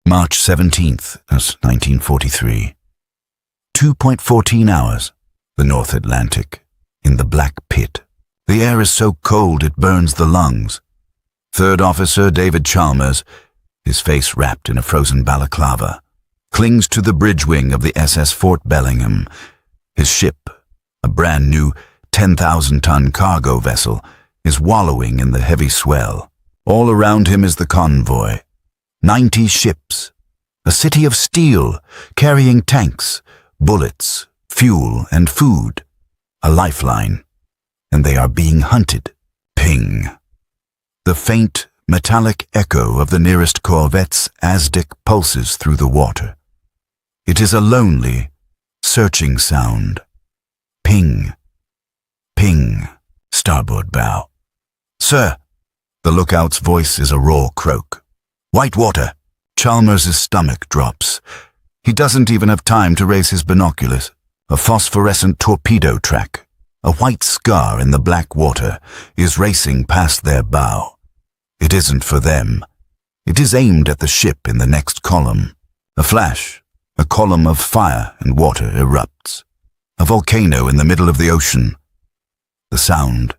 March 17th, 1943. 2.14 hours, the North Atlantic, in the Black Pit. The air is so cold it burns the lungs. Third Officer David Chalmers, his face wrapped in a frozen balaclava, clings to the bridge wing of the SS Fort Bellingham. His ship, a brand new 10,000-ton cargo vessel, is wallowing in the heavy swell. All around him is the convoy. 90 ships, a city of steel, carrying tanks, bullets, fuel, and food, a lifeline, and they are being hunted. Ping. The faint, metallic echo of the nearest corvette's Aztec pulses through the water. It is a lonely, searching sound. Ping. Ping. Starboard bow. Sir! The lookout's voice is a raw croak. White water. Chalmers' stomach drops. He doesn't even have time to raise his binoculars. A phosphorescent torpedo track, a white scar in the black water, is racing past their bow. It isn't for them. It is aimed at the ship in the next column. A flash, a column of fire and water erupts. A volcano in the middle of the ocean. The sound,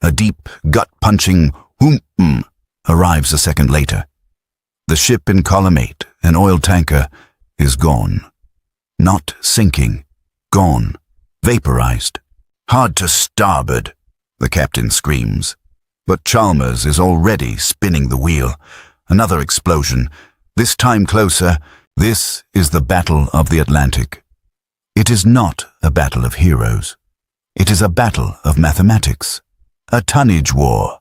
a deep, gut-punching whoom, arrives a second later. The ship in column 8, an oil tanker, is gone. Not sinking. Gone. Vaporized. Hard to starboard, the captain screams. But Chalmers is already spinning the wheel. Another explosion. This time closer. This is the Battle of the Atlantic. It is not a battle of heroes. It is a battle of mathematics. A tonnage war.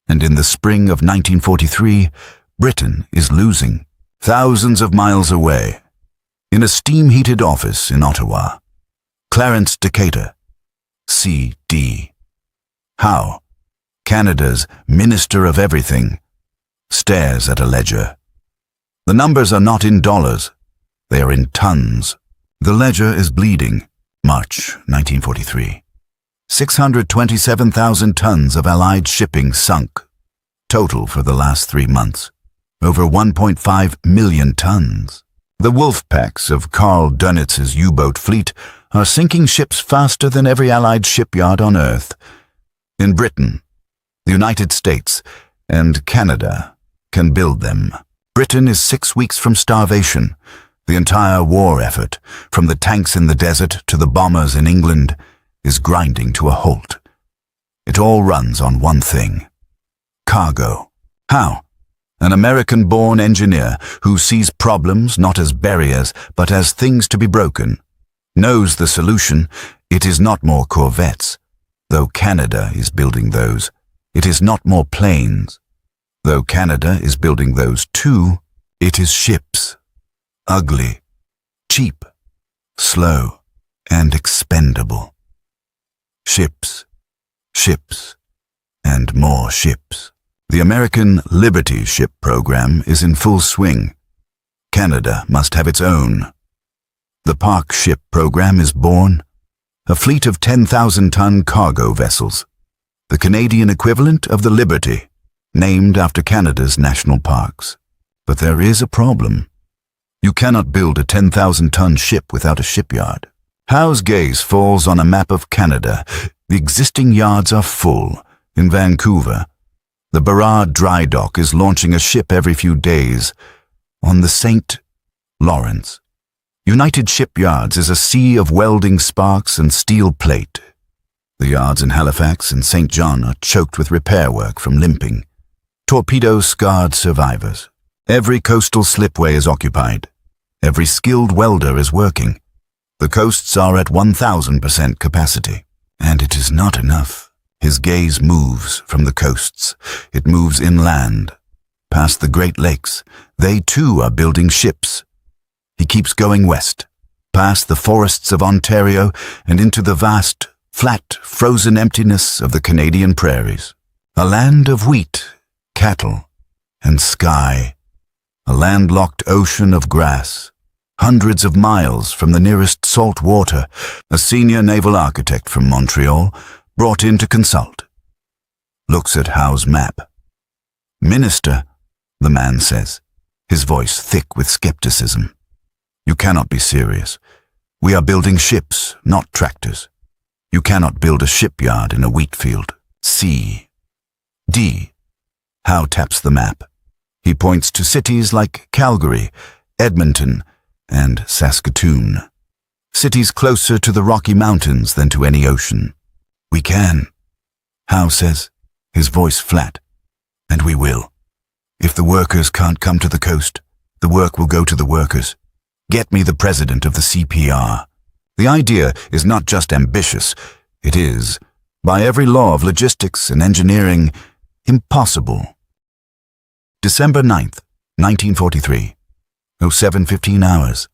And in the spring of 1943, Britain is losing. Thousands of miles away. In a steam-heated office in Ottawa. Clarence Decatur, C.D. Howe, Canada's Minister of Everything, stares at a ledger. The numbers are not in dollars. They are in tons. The ledger is bleeding. March 1943. 627,000 tons of Allied shipping sunk. Total for the last 3 months. Over 1.5 million tons. The wolf packs of Karl Dönitz's U-boat fleet are sinking ships faster than every Allied shipyard on Earth. In Britain, the United States, and Canada can build them. Britain is 6 weeks from starvation. The entire war effort, from the tanks in the desert to the bombers in England, is grinding to a halt. It all runs on one thing. Cargo. How? An American-born engineer who sees problems not as barriers but as things to be broken, knows the solution. It is not more corvettes, though Canada is building those. It is not more planes, though Canada is building those too. It is ships. Ugly, cheap, slow, and expendable. Ships, ships, and more ships. The American Liberty Ship program is in full swing. Canada must have its own. The Park Ship program is born, a fleet of 10,000-ton cargo vessels, the Canadian equivalent of the Liberty, named after Canada's national parks. But there is a problem. You cannot build a 10,000-ton ship without a shipyard. Howe's gaze falls on a map of Canada. The existing yards are full. In Vancouver, the Burrard Dry Dock is launching a ship every few days. On the St. Lawrence, United Shipyards is a sea of welding sparks and steel plate. The yards in Halifax and St. John are choked with repair work from limping, torpedo-scarred survivors. Every coastal slipway is occupied. Every skilled welder is working. The coasts are at 1,000% capacity. And it is not enough. His gaze moves from the coasts. It moves inland, past the Great Lakes. They too are building ships. He keeps going west, past the forests of Ontario and into the vast, flat, frozen emptiness of the Canadian prairies. A land of wheat, cattle, and sky. A landlocked ocean of grass. Hundreds of miles from the nearest salt water, a senior naval architect from Montreal, brought in to consult, looks at Howe's map. Minister, the man says. his voice thick with skepticism. You cannot be serious. We are building ships, not tractors. You cannot build a shipyard in a wheat field. C. D. Howe taps the map. He points to cities like Calgary, Edmonton, and Saskatoon. Cities closer to the Rocky Mountains than to any ocean. We can, Howe says, his voice flat. And we will. If the workers can't come to the coast, the work will go to the workers. Get me the president of the CPR. The idea is not just ambitious, it is, by every law of logistics and engineering, impossible. December 9th, 1943. 07:15 hours.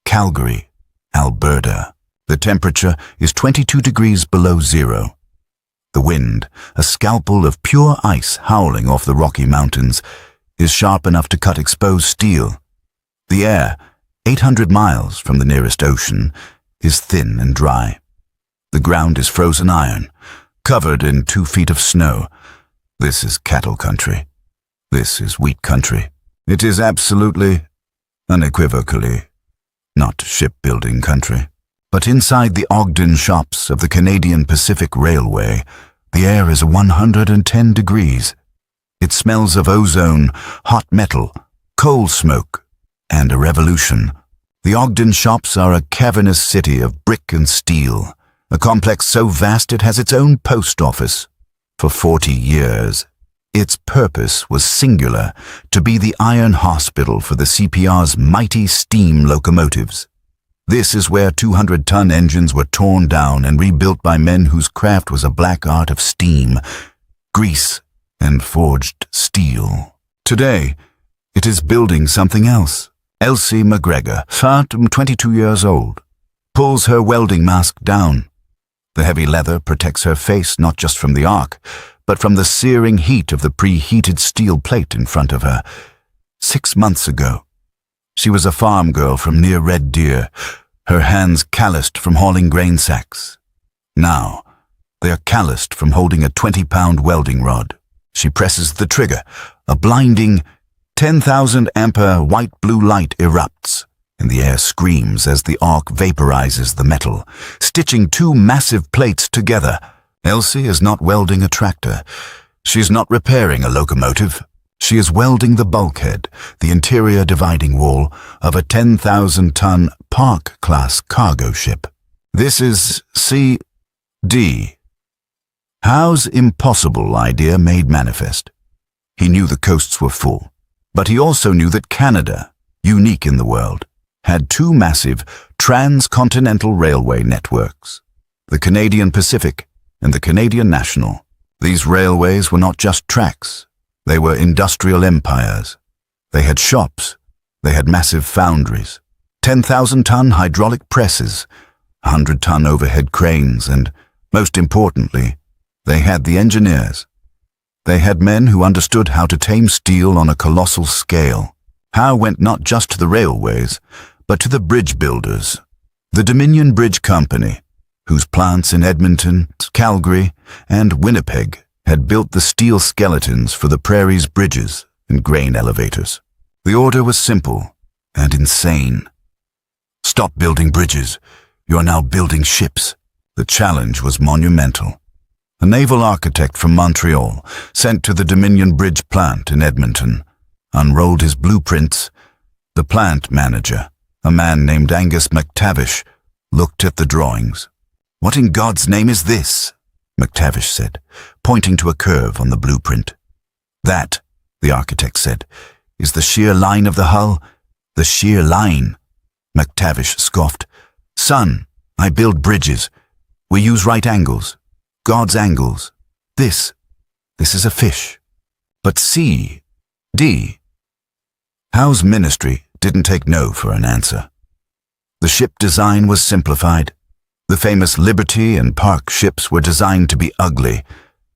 Calgary, Alberta. The temperature is 22 degrees below zero. The wind, a scalpel of pure ice howling off the Rocky Mountains, is sharp enough to cut exposed steel. The air, 800 miles from the nearest ocean, is thin and dry. The ground is frozen iron, covered in 2 feet of snow. This is cattle country. This is wheat country. It is absolutely, unequivocally, not shipbuilding country. But inside the Ogden shops of the Canadian Pacific Railway, the air is 110 degrees. It smells of ozone, hot metal, coal smoke, and a revolution. The Ogden shops are a cavernous city of brick and steel, a complex so vast it has its own post office. For 40 years, its purpose was singular, to be the iron hospital for the CPR's mighty steam locomotives. This is where 200-ton engines were torn down and rebuilt by men whose craft was a black art of steam, grease, and forged steel. Today, it is building something else. Elsie McGregor, 22 years old, pulls her welding mask down. The heavy leather protects her face not just from the arc, but from the searing heat of the preheated steel plate in front of her. 6 months ago, she was a farm girl from near Red Deer, her hands calloused from hauling grain sacks. Now, they are calloused from holding a 20-pound welding rod. She presses the trigger. A blinding 10,000 ampere white-blue light erupts, and the air screams as the arc vaporizes the metal, stitching 2 massive plates together. Elsie is not welding a tractor. She is not repairing a locomotive. She is welding the bulkhead, the interior dividing wall, of a 10,000-ton Park-class cargo ship. This is C.D. Howe's impossible idea made manifest. He knew the coasts were full, but he also knew that Canada, unique in the world, had 2 massive transcontinental railway networks, the Canadian Pacific and the Canadian National. These railways were not just tracks. They were industrial empires. They had shops. They had massive foundries, 10,000-ton hydraulic presses, 100-ton overhead cranes, and, most importantly, they had the engineers. They had men who understood how to tame steel on a colossal scale. Howe went not just to the railways, but to the bridge builders. The Dominion Bridge Company, whose plants in Edmonton, Calgary, and Winnipeg had built the steel skeletons for the Prairies bridges and grain elevators. The order was simple and insane. Stop building bridges. You are now building ships. The challenge was monumental. A naval architect from Montreal, sent to the Dominion Bridge plant in Edmonton, unrolled his blueprints. The plant manager, a man named Angus McTavish, looked at the drawings. "What in God's name is this?" McTavish said, pointing to a curve on the blueprint. "That," the architect said, "is the shear line of the hull." "The shear line?" McTavish scoffed. "Son, I build bridges. We use right angles. God's angles. This is a fish." But C, D. Howe's ministry didn't take no for an answer. The ship design was simplified. The famous Liberty and Park ships were designed to be ugly.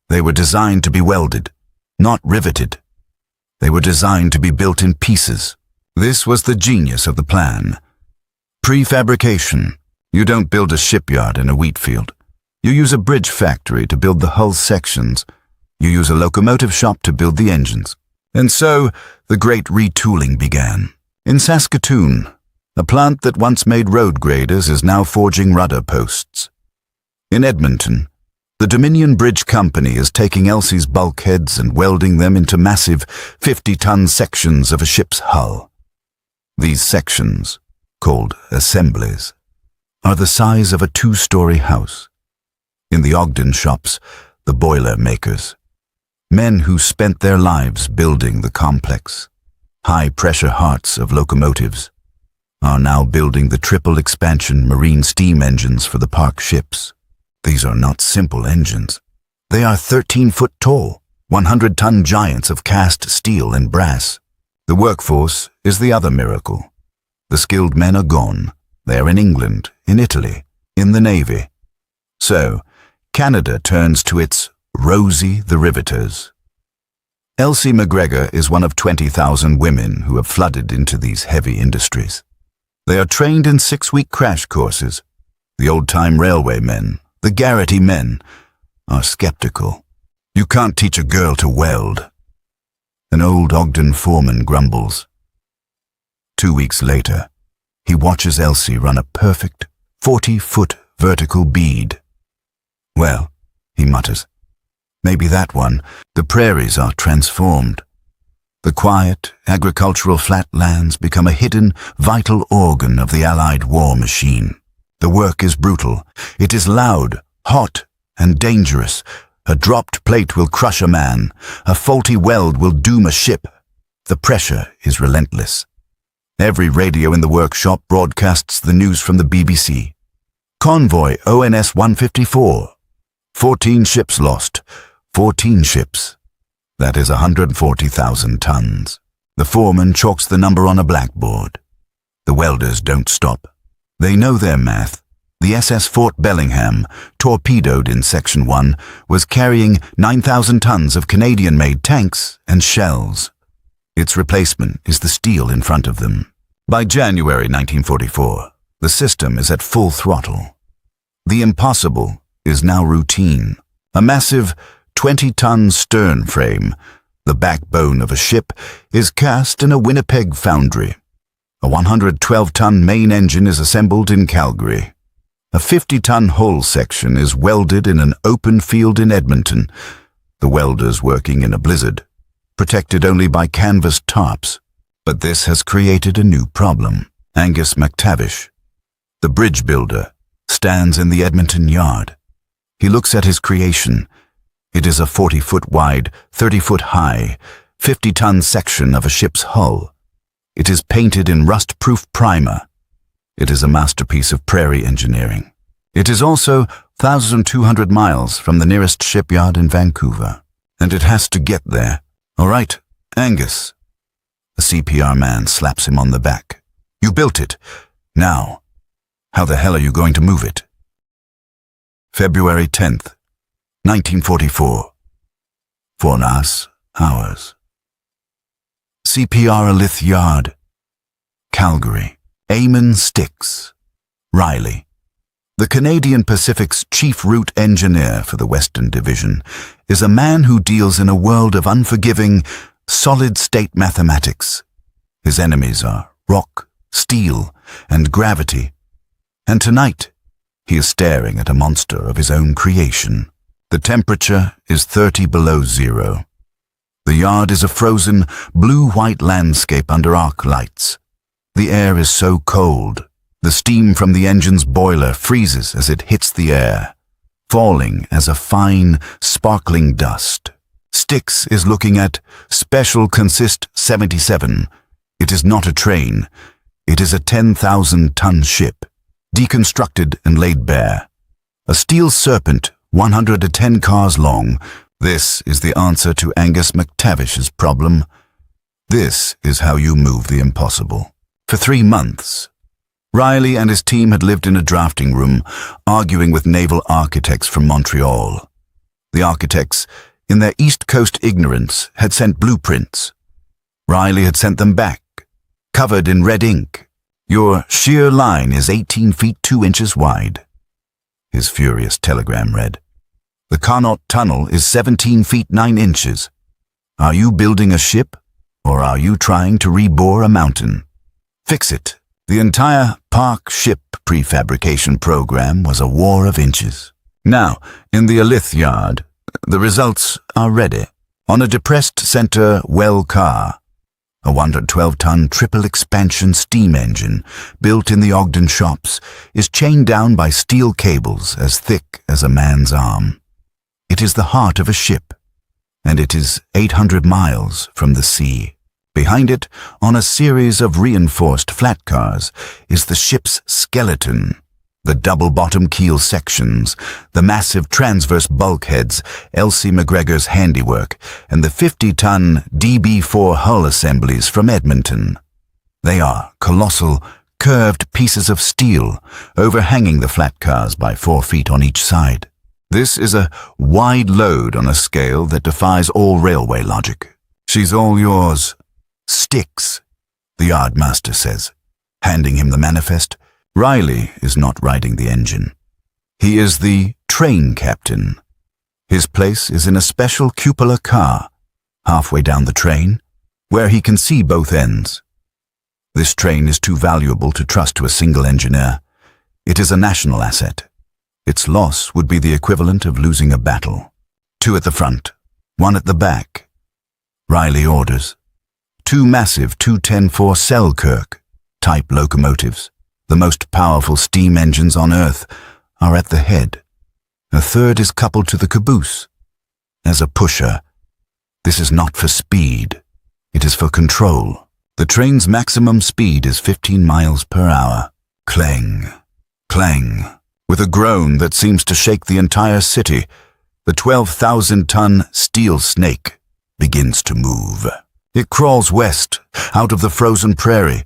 They were designed to be welded, not riveted. They were designed to be built in pieces. This was the genius of the plan. Prefabrication. You don't build a shipyard in a wheat field. You use a bridge factory to build the hull sections. You use a locomotive shop to build the engines. And so, the great retooling began. In Saskatoon, a plant that once made road graders is now forging rudder posts. In Edmonton, the Dominion Bridge Company is taking Elsie's bulkheads and welding them into massive 50-ton sections of a ship's hull. These sections, called assemblies, are the size of a 2-story house. In the Ogden shops, the boiler makers, men who spent their lives building the complex, high-pressure hearts of locomotives, are now building the triple-expansion marine steam engines for the Park ships. These are not simple engines. They are 13-foot tall, 100-ton giants of cast steel and brass. The workforce is the other miracle. The skilled men are gone. They are in England, in Italy, in the Navy. So, Canada turns to its Rosie the Riveters. Elsie McGregor is one of 20,000 women who have flooded into these heavy industries. They are trained in 6-week crash courses. The old-time railway men, the Garrity men, are skeptical. You can't teach a girl to weld. An old Ogden foreman grumbles. 2 weeks later, he watches Elsie run a perfect 40-foot vertical bead. Well, he mutters, maybe that one. The prairies are transformed. The quiet, agricultural flatlands become a hidden, vital organ of the Allied war machine. The work is brutal. It is loud, hot, and dangerous. A dropped plate will crush a man. A faulty weld will doom a ship. The pressure is relentless. Every radio in the workshop broadcasts the news from the BBC. Convoy ONS 154. 14 ships lost. 14 ships. That is 140,000 tons. The foreman chalks the number on a blackboard. The welders don't stop. They know their math. The SS Fort Bellingham, torpedoed in Section 1, was carrying 9,000 tons of Canadian-made tanks and shells. Its replacement is the steel in front of them. By January 1944, the system is at full throttle. The impossible is now routine. A massive 20-ton stern frame, the backbone of a ship, is cast in a Winnipeg foundry. A 112-ton main engine is assembled in Calgary. A 50-ton hull section is welded in an open field in Edmonton, the welders working in a blizzard, protected only by canvas tarps. But this has created a new problem. Angus McTavish, the bridge builder, stands in the Edmonton yard. He looks at his creation. It is a 40-foot wide, 30-foot high, 50-ton section of a ship's hull. It is painted in rust-proof primer. It is a masterpiece of prairie engineering. It is also 1,200 miles from the nearest shipyard in Vancouver, and it has to get there. All right, Angus. A CPR man slaps him on the back. You built it. Now, how the hell are you going to move it? February 10th, 1944. Fornas, hours. CPR Alith Yard. Calgary. Eamon Sticks. Riley. The Canadian Pacific's chief route engineer for the Western Division is a man who deals in a world of unforgiving, solid-state mathematics. His enemies are rock, steel, and gravity. And tonight, he is staring at a monster of his own creation. The temperature is 30 below zero. The yard is a frozen, blue-white landscape under arc lights. The air is so cold, the steam from the engine's boiler freezes as it hits the air, falling as a fine, sparkling dust. Sticks is looking at Special Consist 77. It is not a train. It is a 10,000-ton ship, deconstructed and laid bare. A steel serpent, 110 cars long. This is the answer to Angus McTavish's problem. This is how you move the impossible. For 3 months, Riley and his team had lived in a drafting room, arguing with naval architects from Montreal. The architects, in their East Coast ignorance, had sent blueprints. Riley had sent them back, covered in red ink. Your shear line is 18 feet 2 inches wide. His furious telegram read, The Connaught Tunnel is 17 feet 9 inches. Are you building a ship Or are you trying to rebore a mountain? Fix it. The entire Park ship prefabrication program was a war of inches. Now, in the Alith yard, the results are ready. On a depressed center well car, a 112-ton triple-expansion steam engine built in the Ogden shops is chained down by steel cables as thick as a man's arm. It is the heart of a ship, and it is 800 miles from the sea. Behind it, on a series of reinforced flat cars, is the ship's skeleton, the double-bottom keel sections, the massive transverse bulkheads, Elsie McGregor's handiwork, and the 50-ton DB4 hull assemblies from Edmonton. They are colossal, curved pieces of steel, overhanging the flat cars by 4 feet on each side. This is a wide load on a scale that defies all railway logic. "She's all yours. Sticks," the yardmaster says, handing him the manifest. Riley is not riding the engine. He is the train captain. His place is in a special cupola car, halfway down the train, where he can see both ends. This train is too valuable to trust to a single engineer. It is a national asset. Its loss would be the equivalent of losing a battle. 2 at the front, 1 at the back. Riley orders. 2 massive 210-4 Selkirk type locomotives, the most powerful steam engines on Earth, are at the head. A third is coupled to the caboose. As a pusher, this is not for speed. It is for control. The train's maximum speed is 15 miles per hour. Clang, clang. With a groan that seems to shake the entire city, the 12,000-ton steel snake begins to move. It crawls west, out of the frozen prairie,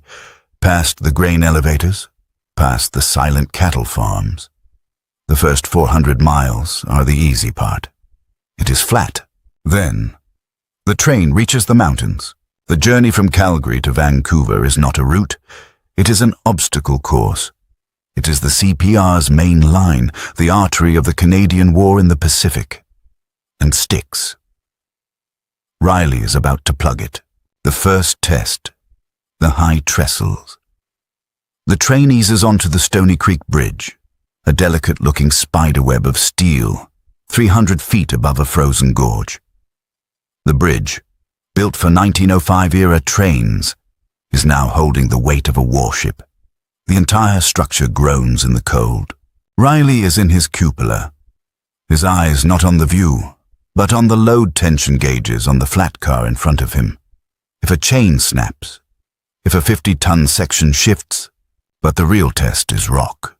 past the grain elevators, past the silent cattle farms. The first 400 miles are the easy part. It is flat. Then, the train reaches the mountains. The journey from Calgary to Vancouver is not a route. It is an obstacle course. It is the CPR's main line, the artery of the Canadian War in the Pacific. And sticks. Riley is about to plug it. The first test. The high trestles. The train eases onto the Stony Creek Bridge, a delicate-looking spiderweb of steel, 300 feet above a frozen gorge. The bridge, built for 1905-era trains, is now holding the weight of a warship. The entire structure groans in the cold. Riley is in his cupola, his eyes not on the view, but on the load tension gauges on the flat car in front of him. If a chain snaps, if a 50-ton section shifts, but the real test is rock.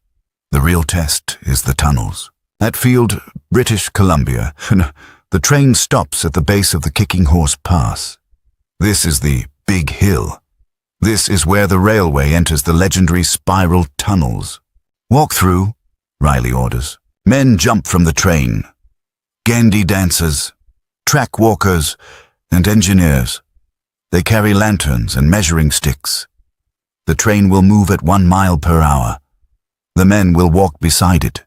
The real test is the tunnels. At Field, British Columbia, the train stops at the base of the Kicking Horse Pass. This is the Big Hill. This is where the railway enters the legendary spiral tunnels. "Walk through," Riley orders. Men jump from the train. Gandhi dancers, track walkers, and engineers. They carry lanterns and measuring sticks. The train will move at 1 mile per hour. The men will walk beside it,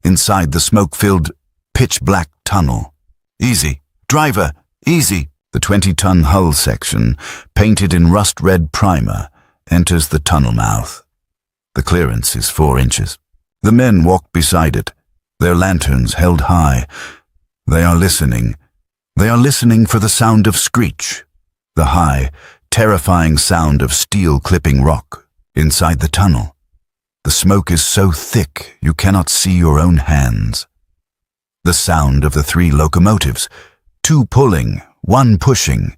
inside the smoke-filled, pitch-black tunnel. "Easy. Driver, easy." The 20-ton hull section, painted in rust-red primer, enters the tunnel mouth. The clearance is 4 inches. The men walk beside it, their lanterns held high. They are listening. They are listening for the sound of screech, the high, terrifying sound of steel clipping rock inside the tunnel. The smoke is so thick you cannot see your own hands. The sound of the 3 locomotives, 2 pulling, 1 pushing,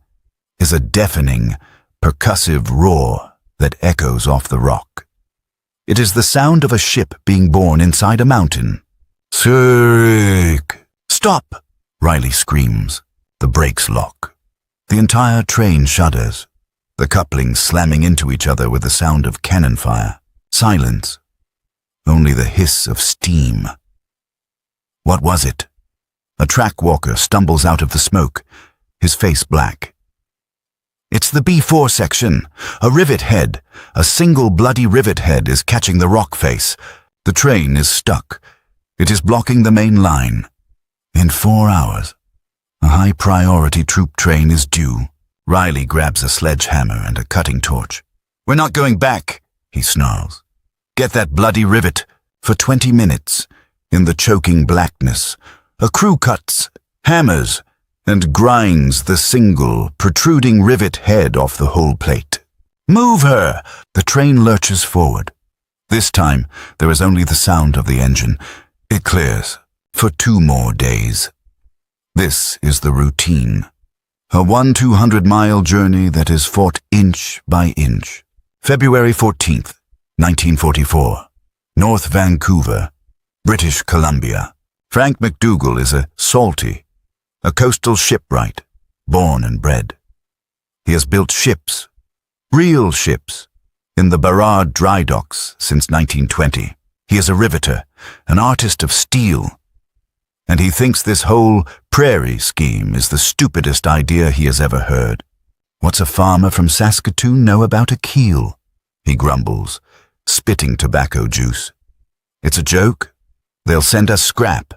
is a deafening, percussive roar that echoes off the rock. It is the sound of a ship being born inside a mountain. "Zurich!" "Stop!" Riley screams. The brakes lock. The entire train shudders, the couplings slamming into each other with the sound of cannon fire. Silence. Only the hiss of steam. What was it? A track walker stumbles out of the smoke, his face black. It's the B4 section. A rivet head. A single bloody rivet head is catching the rock face. The train is stuck. It is blocking the main line. In 4 hours, a high-priority troop train is due. Riley grabs a sledgehammer and a cutting torch. "We're not going back," he snarls. "Get that bloody rivet." For 20 minutes, in the choking blackness, a crew cuts, hammers, and grinds the single, protruding rivet head off the hull plate. "Move her!" The train lurches forward. This time, there is only the sound of the engine. It clears for 2 more days. This is the routine. A 200-mile journey that is fought inch by inch. February 14th, 1944. North Vancouver, British Columbia. Frank McDougall is a salty, a coastal shipwright, born and bred. He has built ships, real ships, in the Burrard dry docks since 1920. He is a riveter, an artist of steel, and he thinks this whole Prairie scheme is the stupidest idea he has ever heard. "What's a farmer from Saskatoon know about a keel?" he grumbles, spitting tobacco juice. "It's a joke. They'll send us scrap,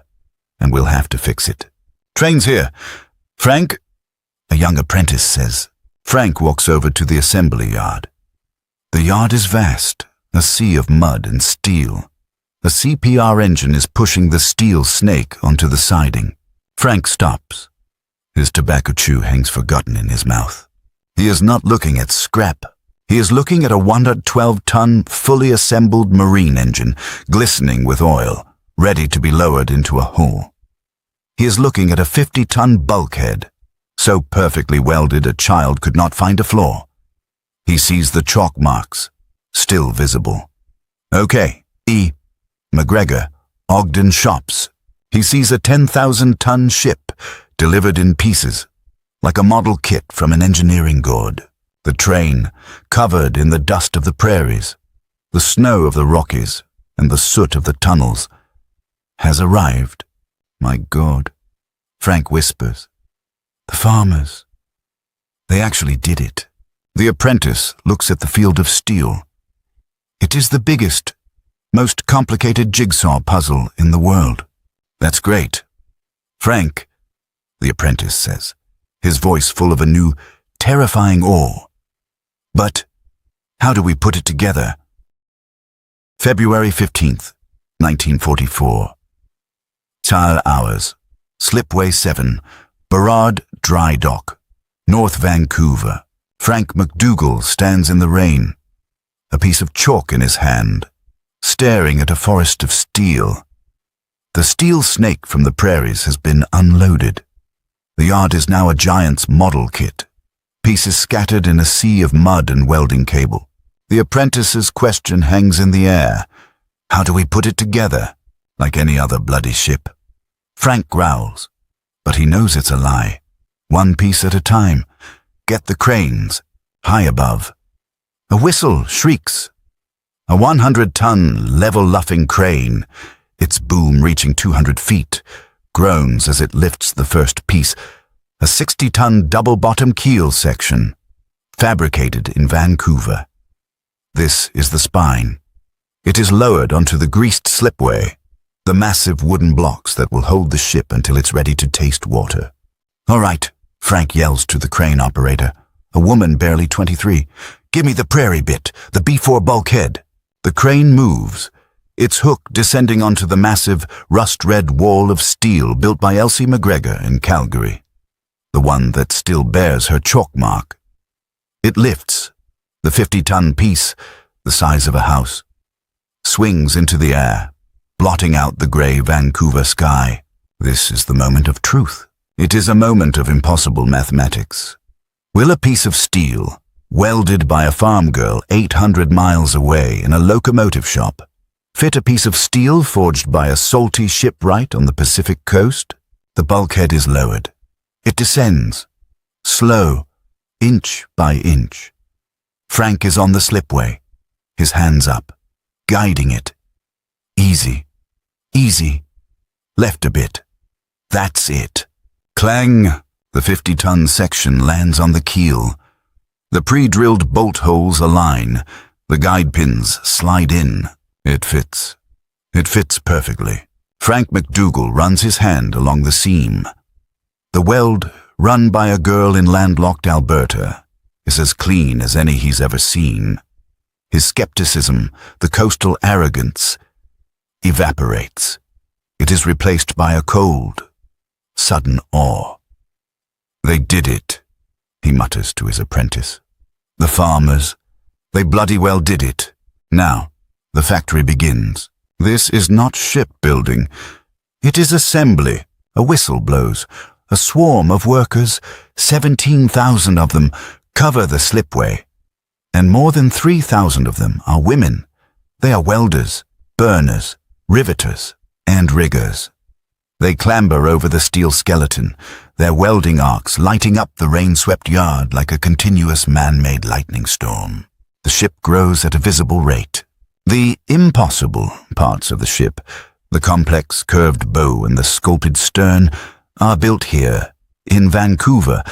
and we'll have to fix it." "Train's here. Frank," a young apprentice says. Frank walks over to the assembly yard. The yard is vast, a sea of mud and steel. A CPR engine is pushing the steel snake onto the siding. Frank stops. His tobacco chew hangs forgotten in his mouth. He is not looking at scrap. He is looking at a 112-ton, fully assembled marine engine, glistening with oil, ready to be lowered into a hull. He is looking at a 50-ton bulkhead, so perfectly welded a child could not find a flaw. He sees the chalk marks, still visible. "Okay, E. McGregor, Ogden Shops." He sees a 10,000-ton ship, delivered in pieces, like a model kit from an engineering gourd. The train, covered in the dust of the prairies, the snow of the Rockies, and the soot of the tunnels, has arrived. "My God," Frank whispers. "The farmers. They actually did it." The apprentice looks at the field of steel. "It is the biggest, most complicated jigsaw puzzle in the world." "That's great, Frank," the apprentice says, his voice full of a new, terrifying awe. "But how do we put it together?" February 15th, 1944. Tile hours. Slipway 7, Burrard Dry Dock, North Vancouver. Frank McDougall stands in the rain, a piece of chalk in his hand, staring at a forest of steel. The steel snake from the prairies has been unloaded. The yard is now a giant's model kit, pieces scattered in a sea of mud and welding cable. The apprentice's question hangs in the air. How do we put it together, like any other bloody ship? Frank growls, but he knows it's a lie. One piece at a time. Get the cranes, high above. A whistle shrieks. A 100-ton, level-luffing crane, its boom reaching 200 feet, groans as it lifts the first piece, a 60-ton double-bottom keel section, fabricated in Vancouver. This is the spine. It is lowered onto the greased slipway, the massive wooden blocks that will hold the ship until it's ready to taste water. "All right," Frank yells to the crane operator, a woman barely 23. "Give me the Prairie bit, the B4 bulkhead." The crane moves, its hook descending onto the massive, rust-red wall of steel built by Elsie McGregor in Calgary, the one that still bears her chalk mark. It lifts, the 50-ton piece, the size of a house, swings into the air, blotting out the grey Vancouver sky. This is the moment of truth. It is a moment of impossible mathematics. Will a piece of steel, welded by a farm girl 800 miles away in a locomotive shop, fit a piece of steel forged by a salty shipwright on the Pacific coast? The bulkhead is lowered. It descends, slow, inch by inch. Frank is on the slipway, his hands up, guiding it. Easy, easy, left a bit. That's it. Clang! The 50-ton section lands on the keel. The pre-drilled bolt holes align. The guide pins slide in. It fits. It fits perfectly. Frank McDougall runs his hand along the seam. The weld run by a girl in landlocked Alberta, is as clean as any he's ever seen. His skepticism, the coastal arrogance, evaporates. It is replaced by a cold, sudden awe. "They did it," he mutters to his apprentice. "The farmers, they bloody well did it. Now, the factory begins. This is not shipbuilding. It is assembly." A whistle blows. A swarm of workers, 17,000 of them, cover the slipway. And more than 3,000 of them are women. They are welders, burners, riveters, and riggers. They clamber over the steel skeleton, their welding arcs lighting up the rain-swept yard like a continuous man-made lightning storm. The ship grows at a visible rate. The impossible parts of the ship, the complex curved bow and the sculpted stern, are built here, in Vancouver.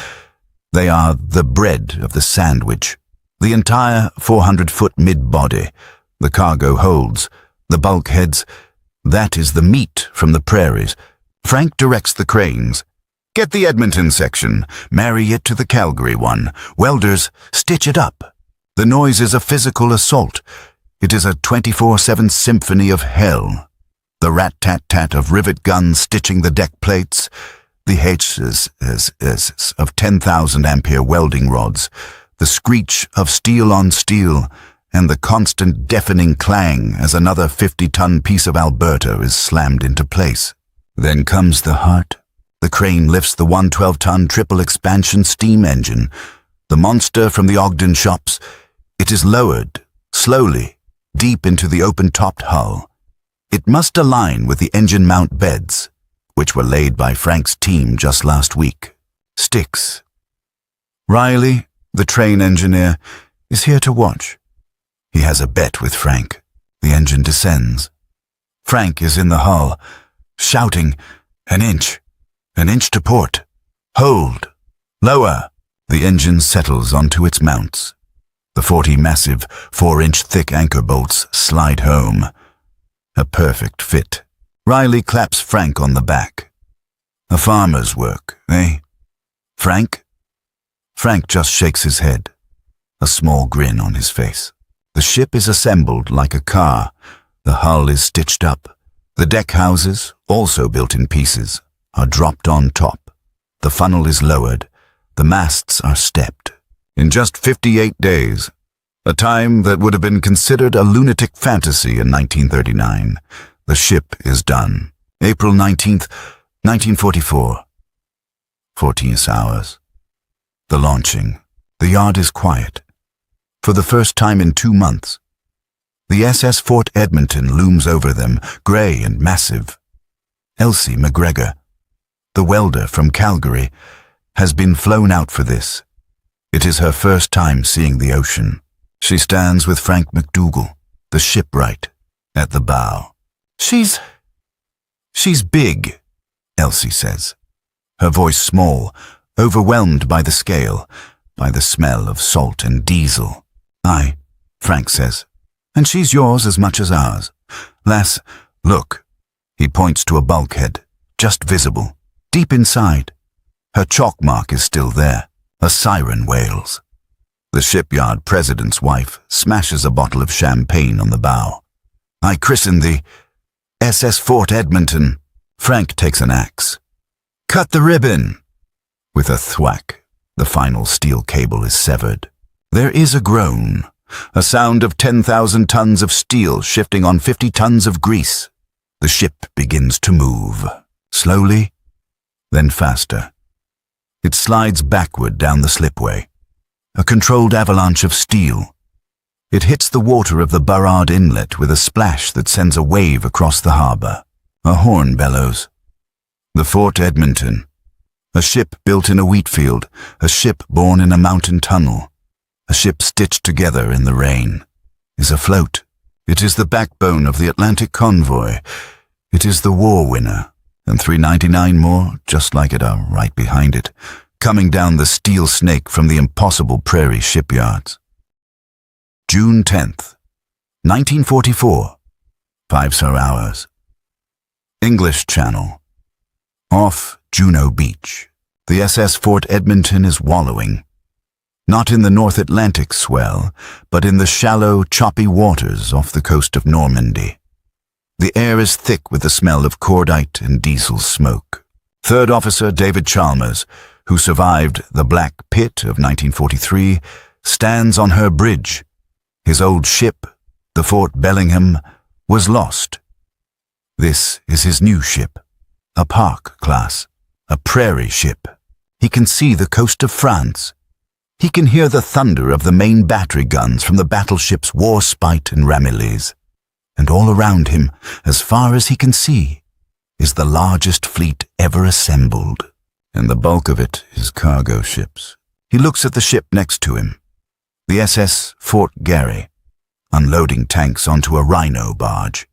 They are the bread of the sandwich. The entire 400-foot mid-body, the cargo holds, the bulkheads, that is the meat from the Prairies. Frank directs the cranes. "Get the Edmonton section, marry it to the Calgary one. Welders, stitch it up." The noise is a physical assault. It is a 24/7 symphony of hell. The rat-tat-tat of rivet guns stitching the deck plates, the H's of 10,000 ampere welding rods, the screech of steel on steel, and the constant deafening clang as another 50-ton piece of Alberta is slammed into place. Then comes the heart. The crane lifts the 112-ton triple-expansion steam engine, the monster from the Ogden shops. It is lowered, slowly, deep into the open-topped hull. It must align with the engine mount beds, which were laid by Frank's team just last week. Sticks. Riley, the train engineer, is here to watch. He has a bet with Frank. The engine descends. Frank is in the hull, shouting, an inch to port. Hold. Lower." The engine settles onto its mounts. The 40 massive, 4-inch thick anchor bolts slide home. A perfect fit. Riley claps Frank on the back. "A farmer's work, eh? Frank?" Frank just shakes his head, a small grin on his face. The ship is assembled like a car. The hull is stitched up. The deck houses, also built in pieces, are dropped on top. The funnel is lowered. The masts are stepped. In just 58 days, a time that would have been considered a lunatic fantasy in 1939, the ship is done. April 19th, 1944. 14 hours. The launching. The yard is quiet. For the first time in 2 months, the SS Fort Edmonton looms over them, grey and massive. Elsie McGregor, the welder from Calgary, has been flown out for this. It is her first time seeing the ocean. She stands with Frank McDougall, the shipwright, at the bow. She's big, Elsie says, her voice small, overwhelmed by the scale, by the smell of salt and diesel. "Aye," Frank says, "and she's yours as much as ours. Lass, look." He points to a bulkhead, just visible, deep inside. Her chalk mark is still there. A siren wails. The shipyard president's wife smashes a bottle of champagne on the bow. "I christened the SS Fort Edmonton." Frank takes an axe. "Cut the ribbon." With a thwack, the final steel cable is severed. There is a groan, a sound of 10,000 tons of steel shifting on 50 tons of grease. The ship begins to move, slowly, then faster. It slides backward down the slipway, a controlled avalanche of steel. It hits the water of the Burrard Inlet with a splash that sends a wave across the harbor. A horn bellows. The Fort Edmonton, a ship built in a wheat field, a ship born in a mountain tunnel, a ship stitched together in the rain, is afloat. It is the backbone of the Atlantic convoy. It is the war winner, and 399 more, just like it, are right behind it, coming down the steel snake from the impossible Prairie shipyards. June 10th, 1944, 5 hours. English Channel. Off Juno Beach, The SS Fort Edmonton is wallowing. Not in the North Atlantic swell, but in the shallow, choppy waters off the coast of Normandy. The air is thick with the smell of cordite and diesel smoke. Third Officer David Chalmers, who survived the Black Pit of 1943, stands on her bridge. His old ship, the Fort Bellingham, was lost. This is his new ship, a Park class, a Prairie ship. He can see the coast of France. He can hear the thunder of the main battery guns from the battleships Warspite and Ramillies. And all around him, as far as he can see, is the largest fleet ever assembled. And the bulk of it is cargo ships. He looks at the ship next to him, the SS Fort Garry, unloading tanks onto a Rhino barge.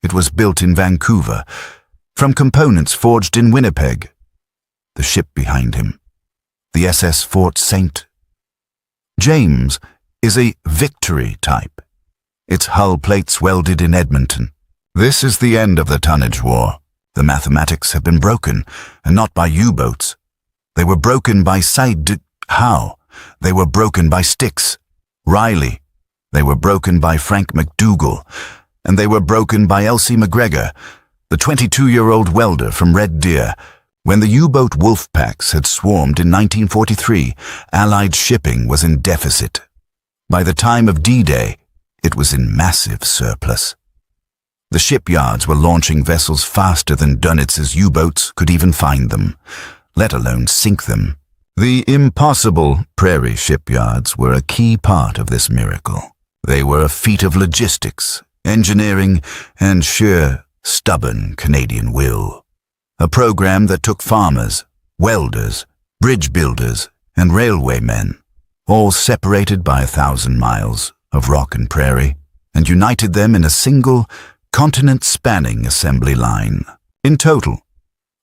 It was built in Vancouver, from components forged in Winnipeg. The ship behind him, the SS Fort St. James, is a Victory type. Its hull plates welded in Edmonton. This is the end of the tonnage war. The mathematics have been broken, and not by U-boats. They were broken by Howe. They were broken by Styx, Riley. They were broken by Frank McDougall, and they were broken by Elsie McGregor, the 22-year-old welder from Red Deer. When the U-boat Wolfpacks had swarmed in 1943, Allied shipping was in deficit. By the time of D-Day, it was in massive surplus. The shipyards were launching vessels faster than Dönitz's U-boats could even find them, let alone sink them. The impossible Prairie shipyards were a key part of this miracle. They were a feat of logistics, engineering, and sheer, stubborn Canadian will. A program that took farmers, welders, bridge builders, and railwaymen, all separated by 1,000 miles of rock and prairie, and united them in a single, continent-spanning assembly line. In total,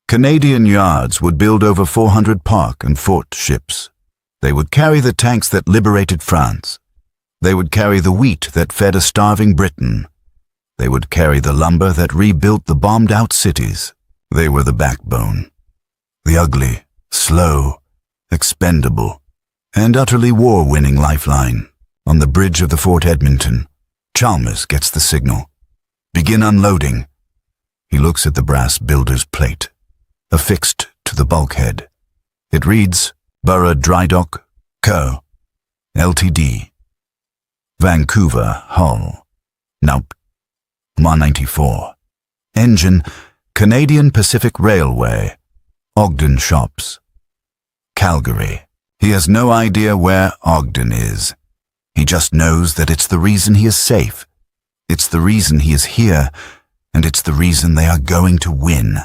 Canadian yards would build over 400 Park and Fort ships. They would carry the tanks that liberated France. They would carry the wheat that fed a starving Britain. They would carry the lumber that rebuilt the bombed-out cities. They were the backbone, the ugly, slow, expendable, and utterly war-winning lifeline. On the bridge of the Fort Edmonton, Chalmers gets the signal. Begin unloading. He looks at the brass builder's plate, affixed to the bulkhead. It reads, Borough Drydock, Co., Ltd. Vancouver, Hull. Nope. 194. Engine, Canadian Pacific Railway, Ogden Shops. Calgary. He has no idea where Ogden is. He just knows that it's the reason he is safe. It's the reason he is here, and it's the reason they are going to win.